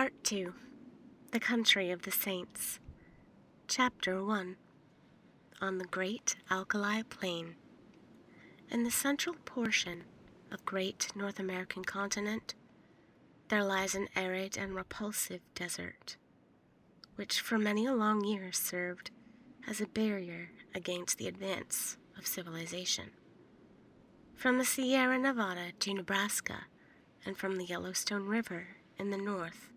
Part 2. The Country of the Saints. Chapter 1. On the Great Alkali Plain. In the central portion of great North American continent, there lies an arid and repulsive desert, which for many a long year served as a barrier against the advance of civilization. From the Sierra Nevada to Nebraska, and from the Yellowstone River in the north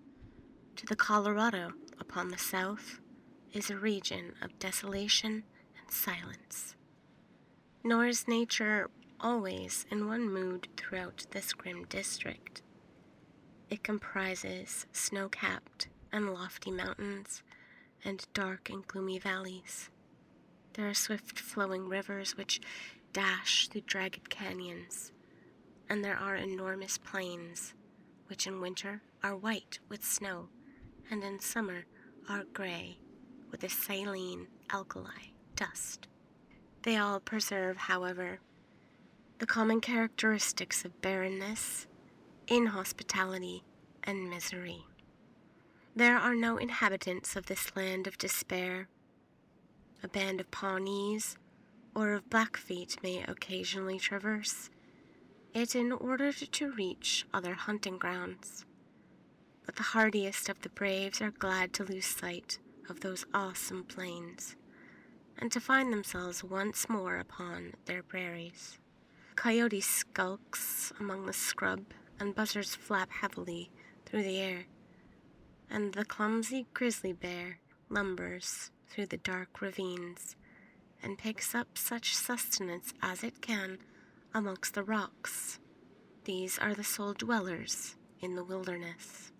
to the Colorado upon the south, is a region of desolation and silence. Nor is nature always in one mood throughout this grim district. It comprises snow-capped and lofty mountains and dark and gloomy valleys. There are swift-flowing rivers which dash through jagged canyons, and there are enormous plains which in winter are white with snow and in summer are gray with a saline alkali dust. They all preserve, however, the common characteristics of barrenness, inhospitality, and misery. There are no inhabitants of this land of despair. A band of Pawnees or of Blackfeet may occasionally traverse it in order to reach other hunting grounds, but the hardiest of the braves are glad to lose sight of those awesome plains, and to find themselves once more upon their prairies. Coyote skulks among the scrub, and buzzards flap heavily through the air, and the clumsy grizzly bear lumbers through the dark ravines, and picks up such sustenance as it can amongst the rocks. These are the sole dwellers in the wilderness.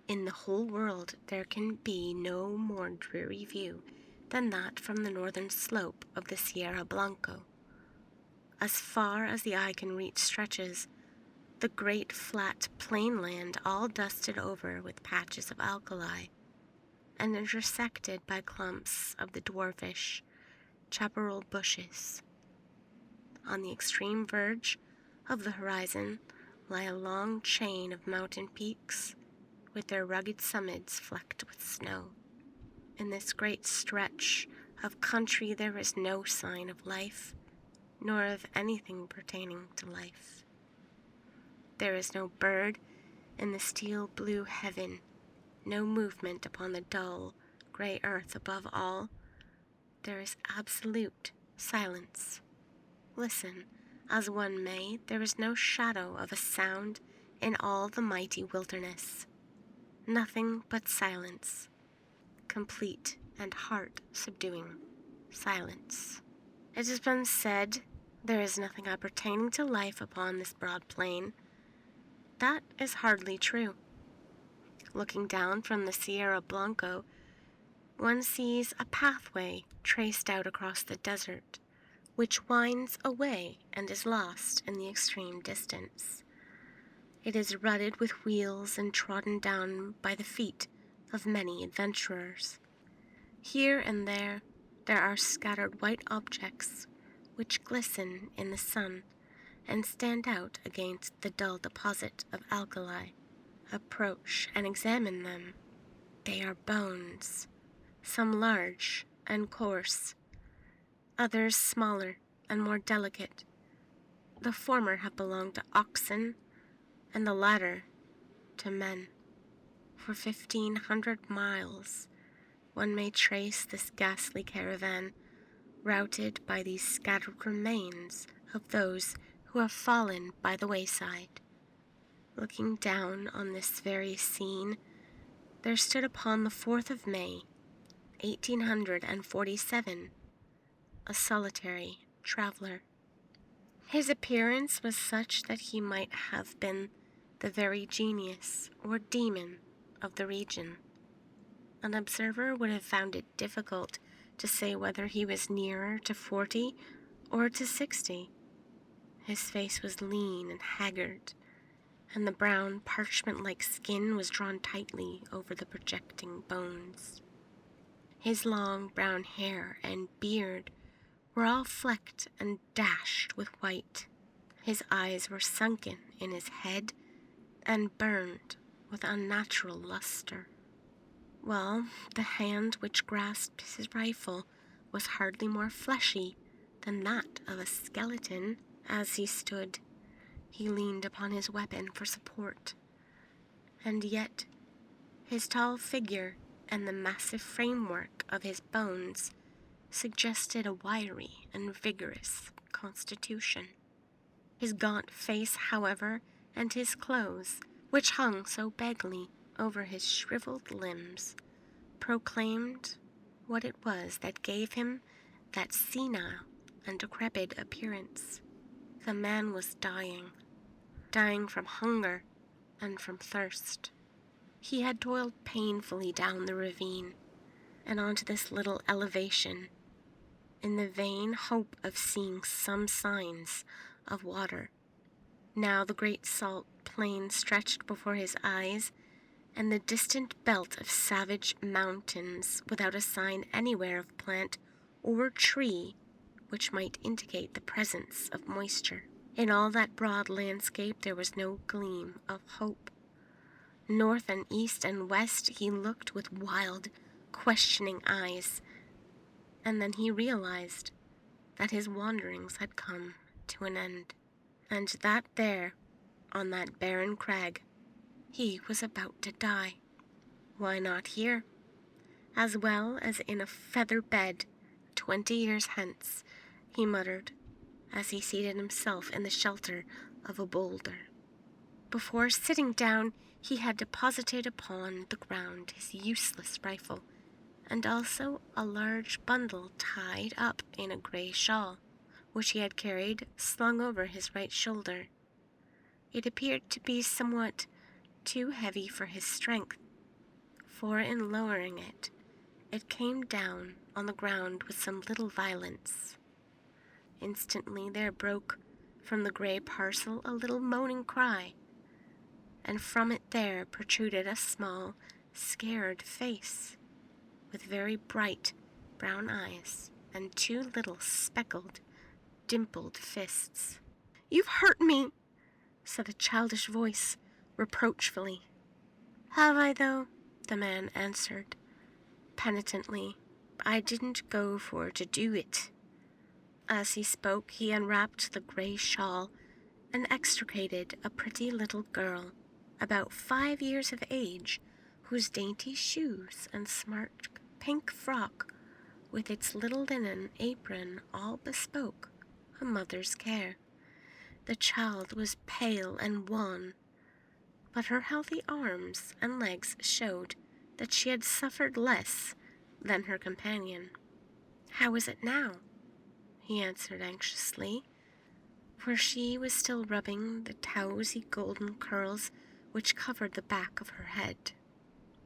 In the whole world there can be no more dreary view than that from the northern slope of the Sierra Blanco. As far as the eye can reach stretches the great flat plain land, all dusted over with patches of alkali, and intersected by clumps of the dwarfish chaparral bushes. On the extreme verge of the horizon lie a long chain of mountain peaks, with their rugged summits flecked with snow. In this great stretch of country there is no sign of life, nor of anything pertaining to life. There is no bird in the steel blue heaven, no movement upon the dull gray earth. Above all, there is absolute silence. Listen as one may, there is no shadow of a sound in all the mighty wilderness. Nothing but silence, complete and heart-subduing silence. It has been said there is nothing appertaining to life upon this broad plain. That is hardly true. Looking down from the Sierra Blanco, one sees a pathway traced out across the desert, which winds away and is lost in the extreme distance. It is rutted with wheels and trodden down by the feet of many adventurers. Here and there are scattered white objects which glisten in the sun and stand out against the dull deposit of alkali. Approach and examine them. They are bones, some large and coarse, others smaller and more delicate. The former have belonged to oxen, and the latter to men. For 1,500 miles one may trace this ghastly caravan, routed by these scattered remains of those who have fallen by the wayside. Looking down on this very scene, there stood upon the 4th of May, 1847, a solitary traveler. His appearance was such that he might have been the very genius or demon of the region. An observer would have found it difficult to say whether he was nearer to 40 or to 60. His face was lean and haggard, and the brown parchment-like skin was drawn tightly over the projecting bones. His long brown hair and beard were all flecked and dashed with white. His eyes were sunken in his head and burned with unnatural luster, while the hand which grasped his rifle was hardly more fleshy than that of a skeleton. As he stood, he leaned upon his weapon for support, and yet his tall figure and the massive framework of his bones suggested a wiry and vigorous constitution. His gaunt face, however, and his clothes, which hung so beggarly over his shriveled limbs, proclaimed what it was that gave him that senile and decrepit appearance. The man was dying from hunger and from thirst. He had toiled painfully down the ravine and onto this little elevation in the vain hope of seeing some signs of water. Now the great salt plain stretched before his eyes, and the distant belt of savage mountains without a sign anywhere of plant or tree which might indicate the presence of moisture. In all that broad landscape there was no gleam of hope. North and east and west he looked with wild, questioning eyes, and then he realized that his wanderings had come to an end, and that there, on that barren crag, he was about to die. Why not here, as well as in a feather bed 20 years hence, he muttered, as he seated himself in the shelter of a boulder. Before sitting down, he had deposited upon the ground his useless rifle, and also a large bundle tied up in a grey shawl, which he had carried slung over his right shoulder. It appeared to be somewhat too heavy for his strength, for in lowering it, it came down on the ground with some little violence. Instantly there broke from the grey parcel a little moaning cry, and from it there protruded a small, scared face, with very bright brown eyes and 2 little speckled, dimpled fists. "You've hurt me," said a childish voice, reproachfully. "Have I, though?" the man answered, penitently. "I didn't go for to do it." As he spoke, he unwrapped the grey shawl and extricated a pretty little girl, about 5 years of age, whose dainty shoes and smart pink frock, with its little linen apron, all bespoke a mother's care. The child was pale and wan, but her healthy arms and legs showed that she had suffered less than her companion. "How is it now?" he answered anxiously, for she was still rubbing the towsy golden curls which covered the back of her head.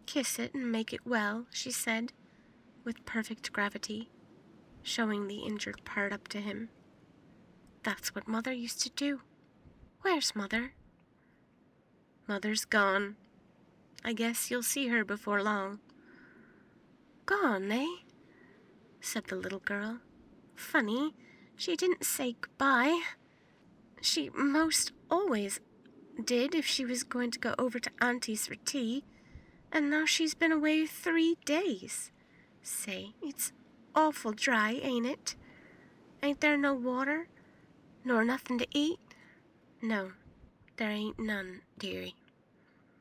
"Kiss it and make it well," she said, with perfect gravity, showing the injured part up to him. "That's what Mother used to do." "Where's Mother?" "Mother's gone. I guess you'll see her before long." "Gone, eh?" said the little girl. "Funny, she didn't say goodbye. She most always did if she was going to go over to Auntie's for tea, and now she's been away 3 days. Say, it's awful dry, ain't it? Ain't there no water, nor nothing to eat?" "No, there ain't none, dearie.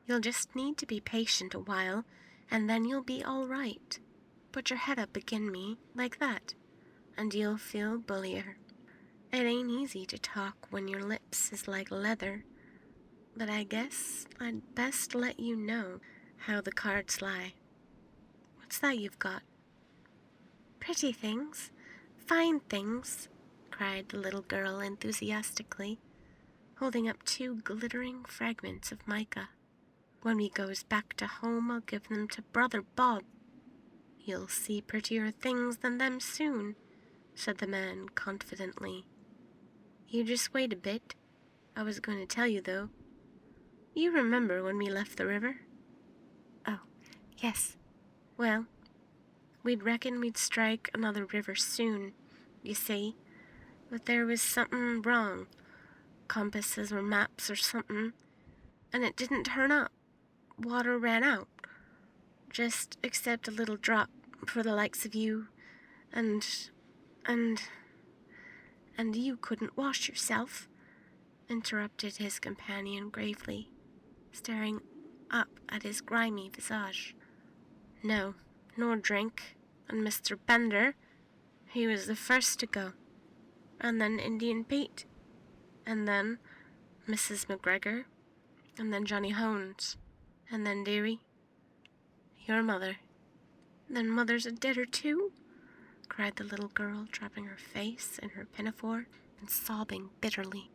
You'll just need to be patient a while, and then you'll be all right. Put your head up agin me, like that, and you'll feel bullier. It ain't easy to talk when your lips is like leather, but I guess I'd best let you know how the cards lie. What's that you've got?" "Pretty things, fine things," cried the little girl enthusiastically, holding up 2 glittering fragments of mica. "When we goes back to home, I'll give them to Brother Bob." "You'll see prettier things than them soon," said the man confidently. "You just wait a bit. I was going to tell you, though. You remember when we left the river?" "Oh, yes. Well, we'd reckon we'd strike another river soon, you see, but there was something wrong, compasses or maps or something, and it didn't turn up. water ran out, just except a little drop for the likes of you, and you couldn't wash yourself," interrupted his companion gravely, staring up at his grimy visage. "No, nor drink, and Mr. Bender, he was the first to go, and then Indian Pete, and then Mrs. McGregor, and then Johnny Holmes, and then dearie, your mother." "Then mother's a deader too?" cried the little girl, dropping her face in her pinafore and sobbing bitterly.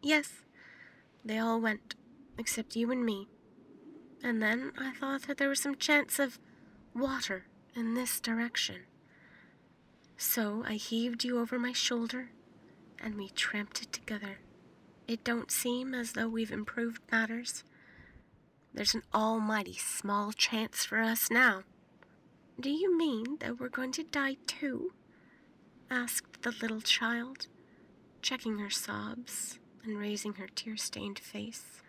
"Yes, they all went, except you and me. And then I thought that there was some chance of water in this direction. So I heaved you over my shoulder, and we tramped it together. It don't seem as though we've improved matters. There's an almighty small chance for us now." "Do you mean that we're going to die too?" asked the little child, checking her sobs and raising her tear-stained face.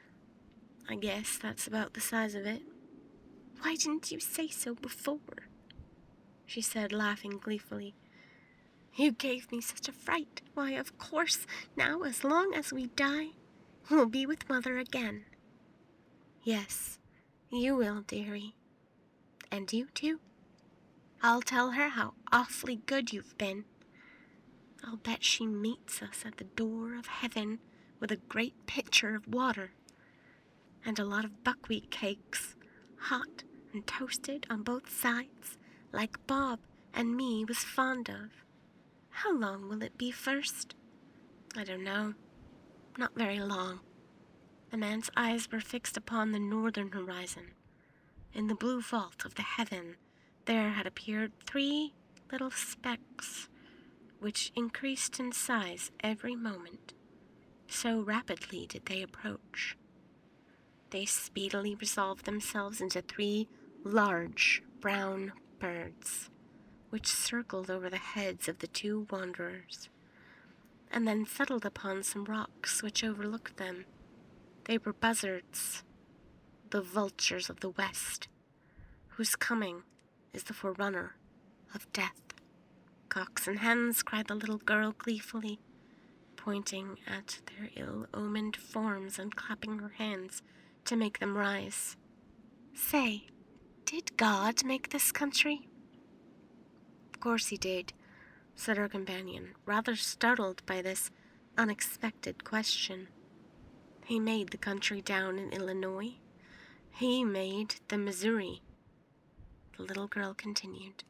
"I guess that's about the size of it." "Why didn't you say so before?" she said, laughing gleefully. "You gave me such a fright. Why, of course, now as long as we die, we'll be with Mother again." "Yes, you will, dearie. And you too. I'll tell her how awfully good you've been. I'll bet she meets us at the door of heaven with a great pitcher of water, and a lot of buckwheat cakes, hot and toasted on both sides, like Bob and me was fond of. How long will it be first?" "I don't know. Not very long." The man's eyes were fixed upon the northern horizon. In the blue vault of the heaven there had appeared 3 little specks, which increased in size every moment. So rapidly did they approach. They speedily resolved themselves into 3 large brown birds, which circled over the heads of the 2 wanderers, and then settled upon some rocks which overlooked them. They were buzzards, the vultures of the west, whose coming is the forerunner of death. "Cocks and hens," cried the little girl gleefully, pointing at their ill-omened forms and clapping her hands to make them rise. "Say, did God make this country?" "Of course he did," said her companion, rather startled by this unexpected question. "He made the country down in Illinois. He made the Missouri." The little girl continued,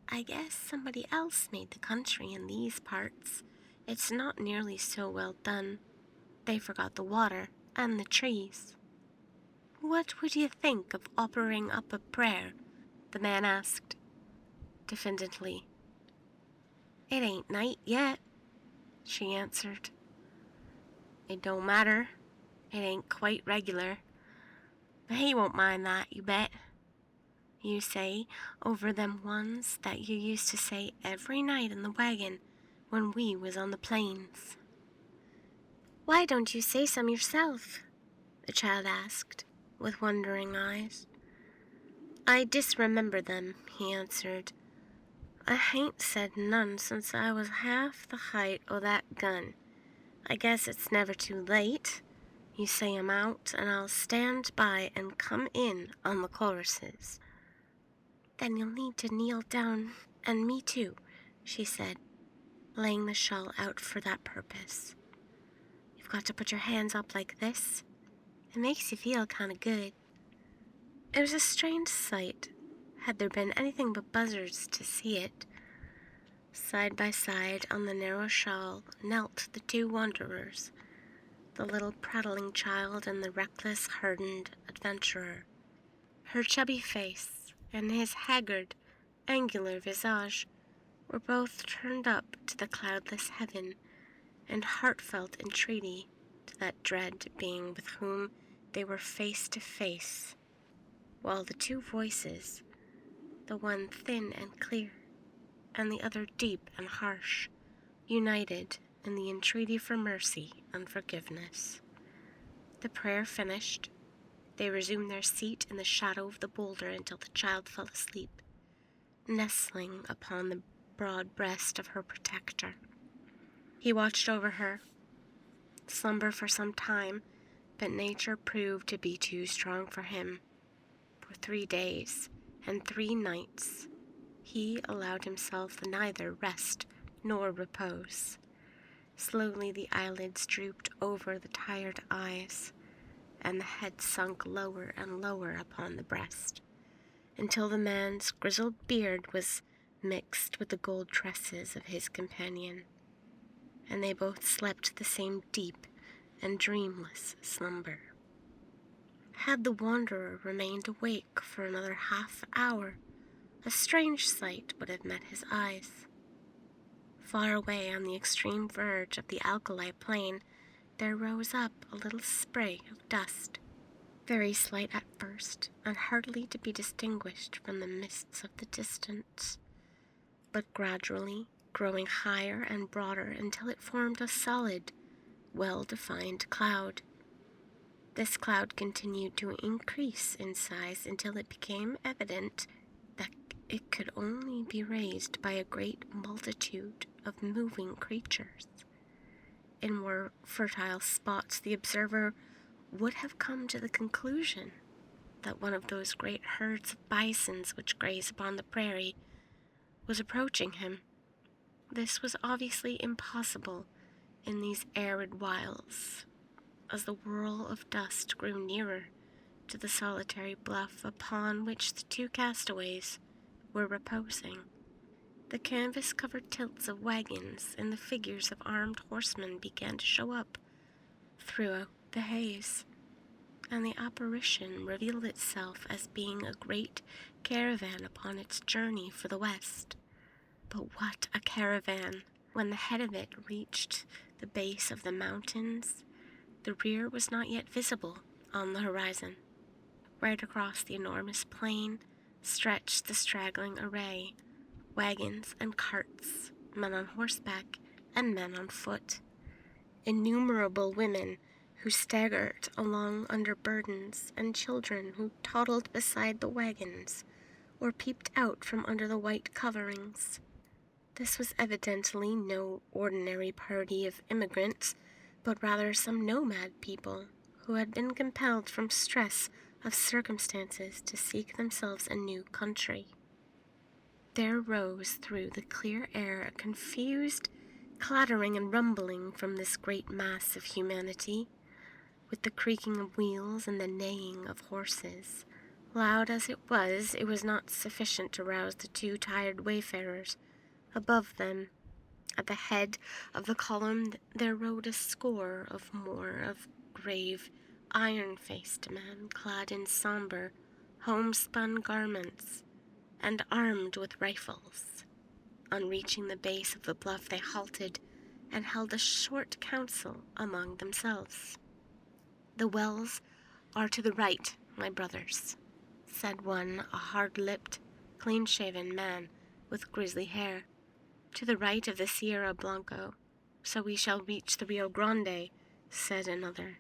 "I guess somebody else made the country in these parts. It's not nearly so well done. They forgot the water and the trees." "What would you think of offering up a prayer?" the man asked, diffidently. "It ain't night yet," she answered. "It don't matter. It ain't quite regular. But he won't mind that, you bet. You say over them ones that you used to say every night in the wagon when we was on the plains." "Why don't you say some yourself?" the child asked, with wondering eyes. "I disremember them," he answered. "I hain't said none since I was half the height o' that gun. I guess it's never too late. You say 'em out, and I'll stand by and come in on the choruses." "Then you'll need to kneel down, and me too," she said, laying the shawl out for that purpose. "You've got to put your hands up like this. It makes you feel kind of good." It was a strange sight, had there been anything but buzzards to see it. Side by side on the narrow shawl knelt the 2 wanderers, the little prattling child and the reckless, hardened adventurer. Her chubby face and his haggard, angular visage were both turned up to the cloudless heaven in heartfelt entreaty to that dread being with whom they were face to face, while the 2 voices, the one thin and clear, and the other deep and harsh, united in the entreaty for mercy and forgiveness. The prayer finished, They resumed their seat in the shadow of the boulder until the child fell asleep, nestling upon the broad breast of her protector. He watched over her, slumber for some time, but nature proved to be too strong for him. For 3 days and 3 nights, he allowed himself neither rest nor repose. Slowly the eyelids drooped over the tired eyes, and the head sunk lower and lower upon the breast, until the man's grizzled beard was mixed with the gold tresses of his companion, and they both slept the same deep and dreamless slumber. Had the wanderer remained awake for another half-hour, a strange sight would have met his eyes. Far away on the extreme verge of the alkali plain, there rose up a little spray of dust, very slight at first, and hardly to be distinguished from the mists of the distance, but gradually growing higher and broader until it formed a solid, well-defined cloud. This cloud continued to increase in size until it became evident that it could only be raised by a great multitude of moving creatures. In more fertile spots, the observer would have come to the conclusion that one of those great herds of bisons which graze upon the prairie was approaching him. This was obviously impossible in these arid wilds, as the whirl of dust grew nearer to the solitary bluff upon which the 2 castaways were reposing. The canvas-covered tilts of wagons and the figures of armed horsemen began to show up throughout the haze, and the apparition revealed itself as being a great caravan upon its journey for the west. But what a caravan! When the head of it reached the base of the mountains, the rear was not yet visible on the horizon. Right across the enormous plain stretched the straggling array, wagons and carts, men on horseback and men on foot. Innumerable women who staggered along under burdens, and children who toddled beside the wagons or peeped out from under the white coverings. This was evidently no ordinary party of immigrants, but rather some nomad people who had been compelled from stress of circumstances to seek themselves a new country. There rose through the clear air a confused clattering and rumbling from this great mass of humanity, with the creaking of wheels and the neighing of horses. Loud as it was not sufficient to rouse the 2 tired wayfarers. Above them, at the head of the column, there rode a score of more of grave, iron-faced men clad in somber, homespun garments and armed with rifles. On reaching the base of the bluff, they halted and held a short council among themselves. "The wells are to the right, my brothers," said one, a hard-lipped, clean-shaven man with grizzly hair. "To the right of the Sierra Blanco, so we shall reach the Rio Grande," said another.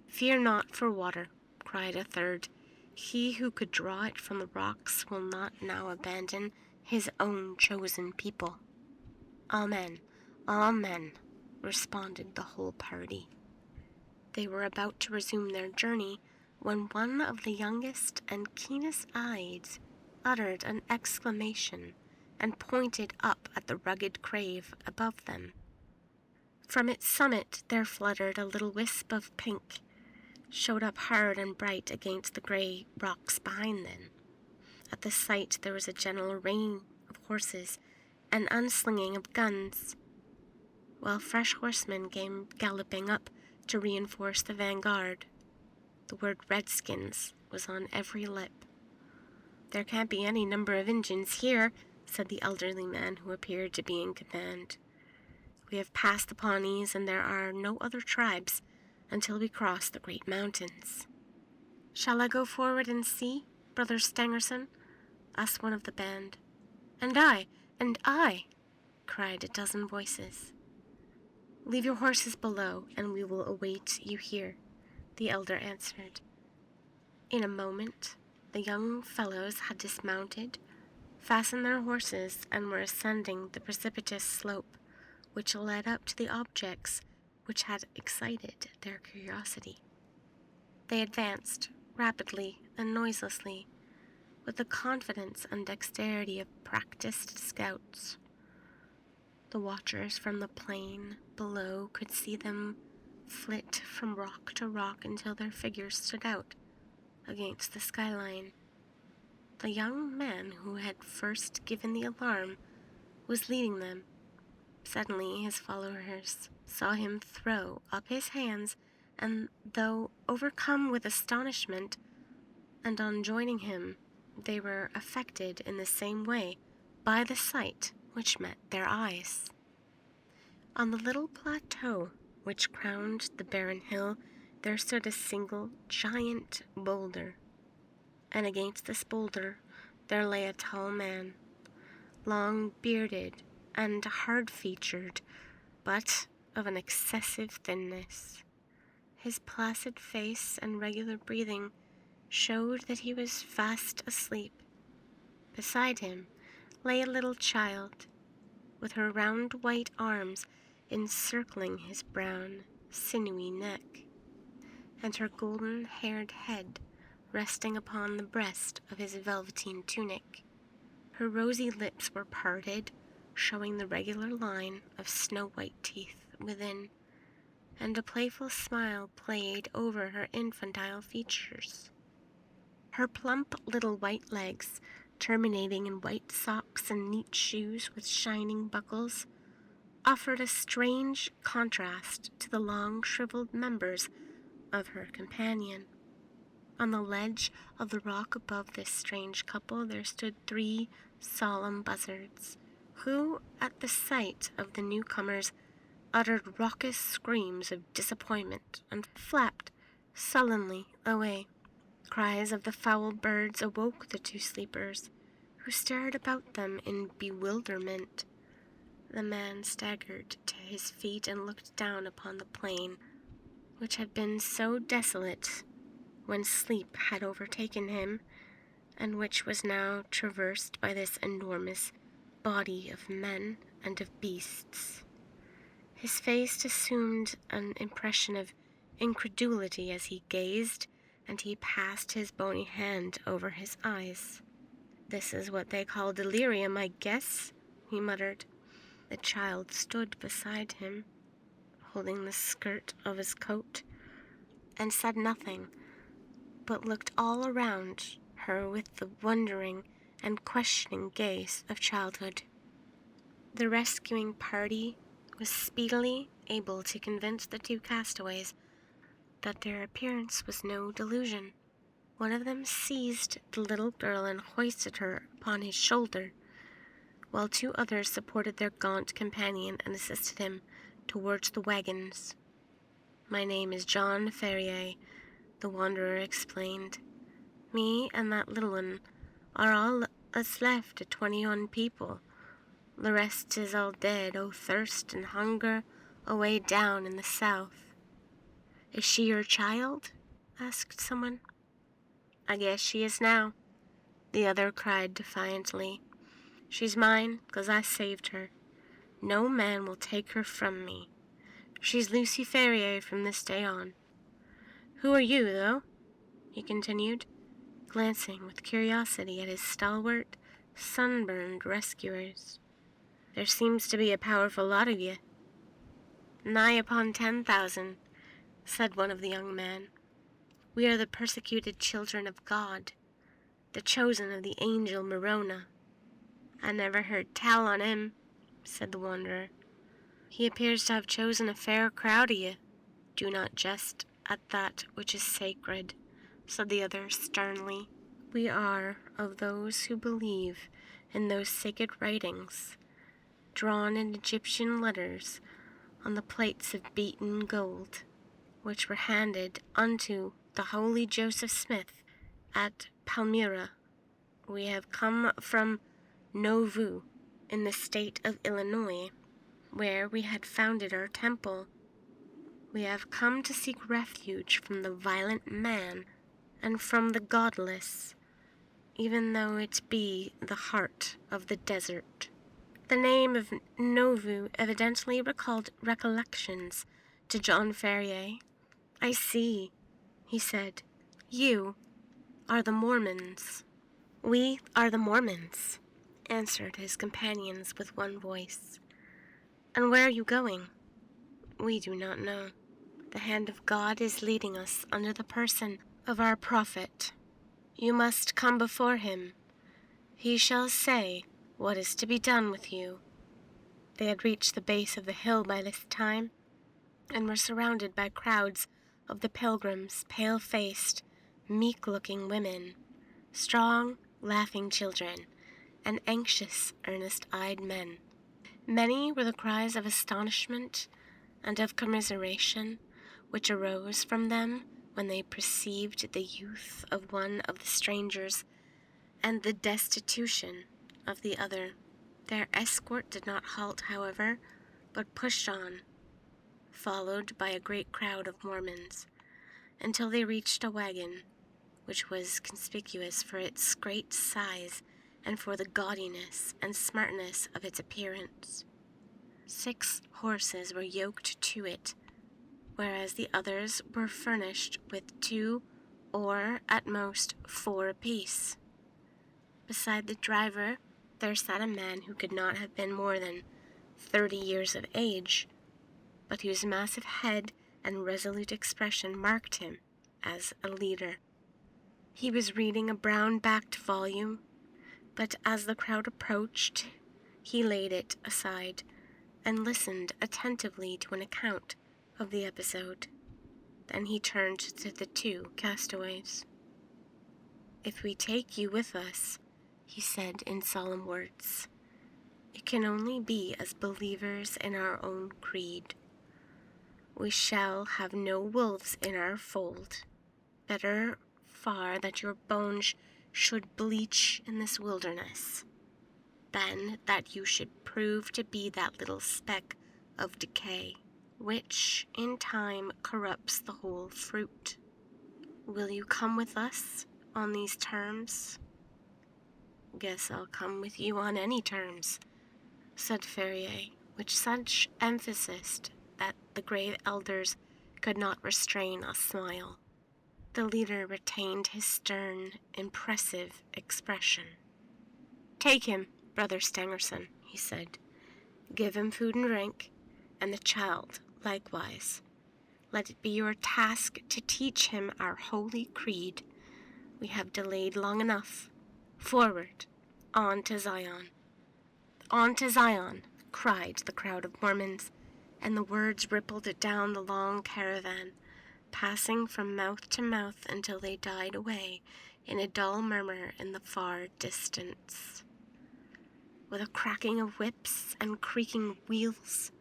"Fear not for water," cried a third. "He who could draw it from the rocks will not now abandon his own chosen people." "Amen, amen," responded the whole party. They were about to resume their journey when one of the youngest and keenest-eyed uttered an exclamation and pointed up at the rugged crave above them. From its summit there fluttered a little wisp of pink, showed up hard and bright against the gray rocks behind them. At the sight there was a general rain of horses and unslinging of guns, while fresh horsemen came galloping up to reinforce the vanguard. The word "Redskins" was on every lip. "There can't be any number of Injuns here," said the elderly man who appeared to be in command. "We have passed the Pawnees, and there are no other tribes until we cross the great mountains." "Shall I go forward and see, Brother Stangerson?" asked one of the band. And I," cried a dozen voices. "Leave your horses below, and we will await you here," the elder answered. In a moment, the young fellows had dismounted, fastened their horses, and were ascending the precipitous slope which led up to the objects which had excited their curiosity. They advanced rapidly and noiselessly, with the confidence and dexterity of practiced scouts. The watchers from the plain below could see them flit from rock to rock until their figures stood out against the skyline. The young man who had first given the alarm was leading them. Suddenly his followers saw him throw up his hands, and though overcome with astonishment, and on joining him, they were affected in the same way by the sight which met their eyes. On the little plateau which crowned the barren hill, there stood a single giant boulder, and against this boulder there lay a tall man, long-bearded and hard-featured, but of an excessive thinness. His placid face and regular breathing showed that he was fast asleep. Beside him lay a little child, with her round white arms encircling his brown, sinewy neck, and her golden-haired head resting upon the breast of his velveteen tunic. Her rosy lips were parted, showing the regular line of snow-white teeth within, and a playful smile played over her infantile features. Her plump little white legs, terminating in white socks and neat shoes with shining buckles, offered a strange contrast to the long shriveled members of her companion. On the ledge of the rock above this strange couple there stood 3 solemn buzzards, who, at the sight of the newcomers, uttered raucous screams of disappointment and flapped sullenly away. Cries of the foul birds awoke the 2 sleepers, who stared about them in bewilderment. The man staggered to his feet and looked down upon the plain, which had been so desolate when sleep had overtaken him, and which was now traversed by this enormous body of men and of beasts. His face assumed an impression of incredulity as he gazed, and he passed his bony hand over his eyes. "This is what they call delirium, I guess," he muttered. The child stood beside him, holding the skirt of his coat, and said nothing, but looked all around her with the wondering and questioning gaze of childhood. The rescuing party was speedily able to convince the 2 castaways that their appearance was no delusion. One of them seized the little girl and hoisted her upon his shoulder, while 2 others supported their gaunt companion and assisted him towards the wagons. "My name is John Ferrier," the wanderer explained. "Me and that little one are all that's left of 21 people. The rest is all dead o' thirst and hunger away down in the south." "Is she your child?" asked someone. "I guess she is now," the other cried defiantly. "She's mine 'cause I saved her. No man will take her from me. She's Lucy Ferrier from this day on. Who are you, though?" he continued, glancing with curiosity at his stalwart, sunburned rescuers. "There seems to be a powerful lot of ye." "Nigh upon 10,000, said one of the young men. "We are the persecuted children of God, the chosen of the angel Morona." "I never heard tell on him," said the wanderer. "He appears to have chosen a fair crowd of ye." "Do not jest at that which is sacred," said the other sternly. "We are of those who believe in those sacred writings, drawn in Egyptian letters on the plates of beaten gold, which were handed unto the holy Joseph Smith at Palmyra. We have come from Nauvoo, in the state of Illinois, where we had founded our temple. We have come to seek refuge from the violent man and from the godless, even though it be the heart of the desert. The name of Nauvoo evidently recalled recollections to John Ferrier. "I see," he said. "You are the Mormons." "We are the Mormons," answered his companions with one voice. "And where are you going?" "We do not know. The hand of God is leading us under the person of our prophet. You must come before him. He shall say what is to be done with you." They had reached the base of the hill by this time, and were surrounded by crowds of the pilgrims, pale-faced, meek-looking women, strong, laughing children, and anxious, earnest-eyed men. Many were the cries of astonishment and of commiseration which arose from them when they perceived the youth of one of the strangers and the destitution of the other. Their escort did not halt, however, but pushed on, followed by a great crowd of Mormons, until they reached a wagon, which was conspicuous for its great size and for the gaudiness and smartness of its appearance. 6 horses were yoked to it, whereas the others were furnished with 2 or, at most, 4 apiece. Beside the driver there sat a man who could not have been more than 30 years of age, but whose massive head and resolute expression marked him as a leader. He was reading a brown-backed volume, but as the crowd approached, he laid it aside and listened attentively to an account of the episode. Then he turned to the 2 castaways. "If we take you with us," he said in solemn words, "it can only be as believers in our own creed. We shall have no wolves in our fold. Better far that your bones should bleach in this wilderness, than that you should prove to be that little speck of decay, which in time corrupts the whole fruit. Will you come with us on these terms?" "Guess I'll come with you on any terms," said Ferrier, with such emphasis that the grave elders could not restrain a smile. The leader retained his stern, impressive expression. "Take him, Brother Stangerson," he said. "Give him food and drink, and the child likewise. Let it be your task to teach him our holy creed. We have delayed long enough. Forward, on to Zion." "On to Zion," cried the crowd of Mormons, and the words rippled down the long caravan, passing from mouth to mouth until they died away in a dull murmur in the far distance. With a cracking of whips and creaking of wheels,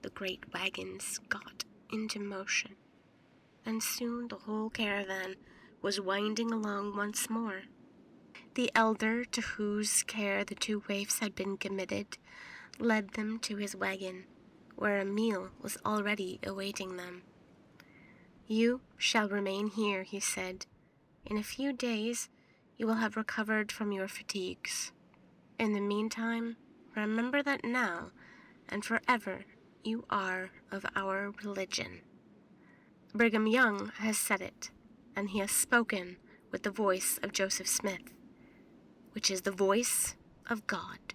the great wagons got into motion, and soon the whole caravan was winding along once more. The elder to whose care the 2 waifs had been committed led them to his wagon, where a meal was already awaiting them. "You shall remain here," he said. "In a few days you will have recovered from your fatigues. In the meantime, remember that now and forever you are of our religion. Brigham Young has said it, and he has spoken with the voice of Joseph Smith, which is the voice of God."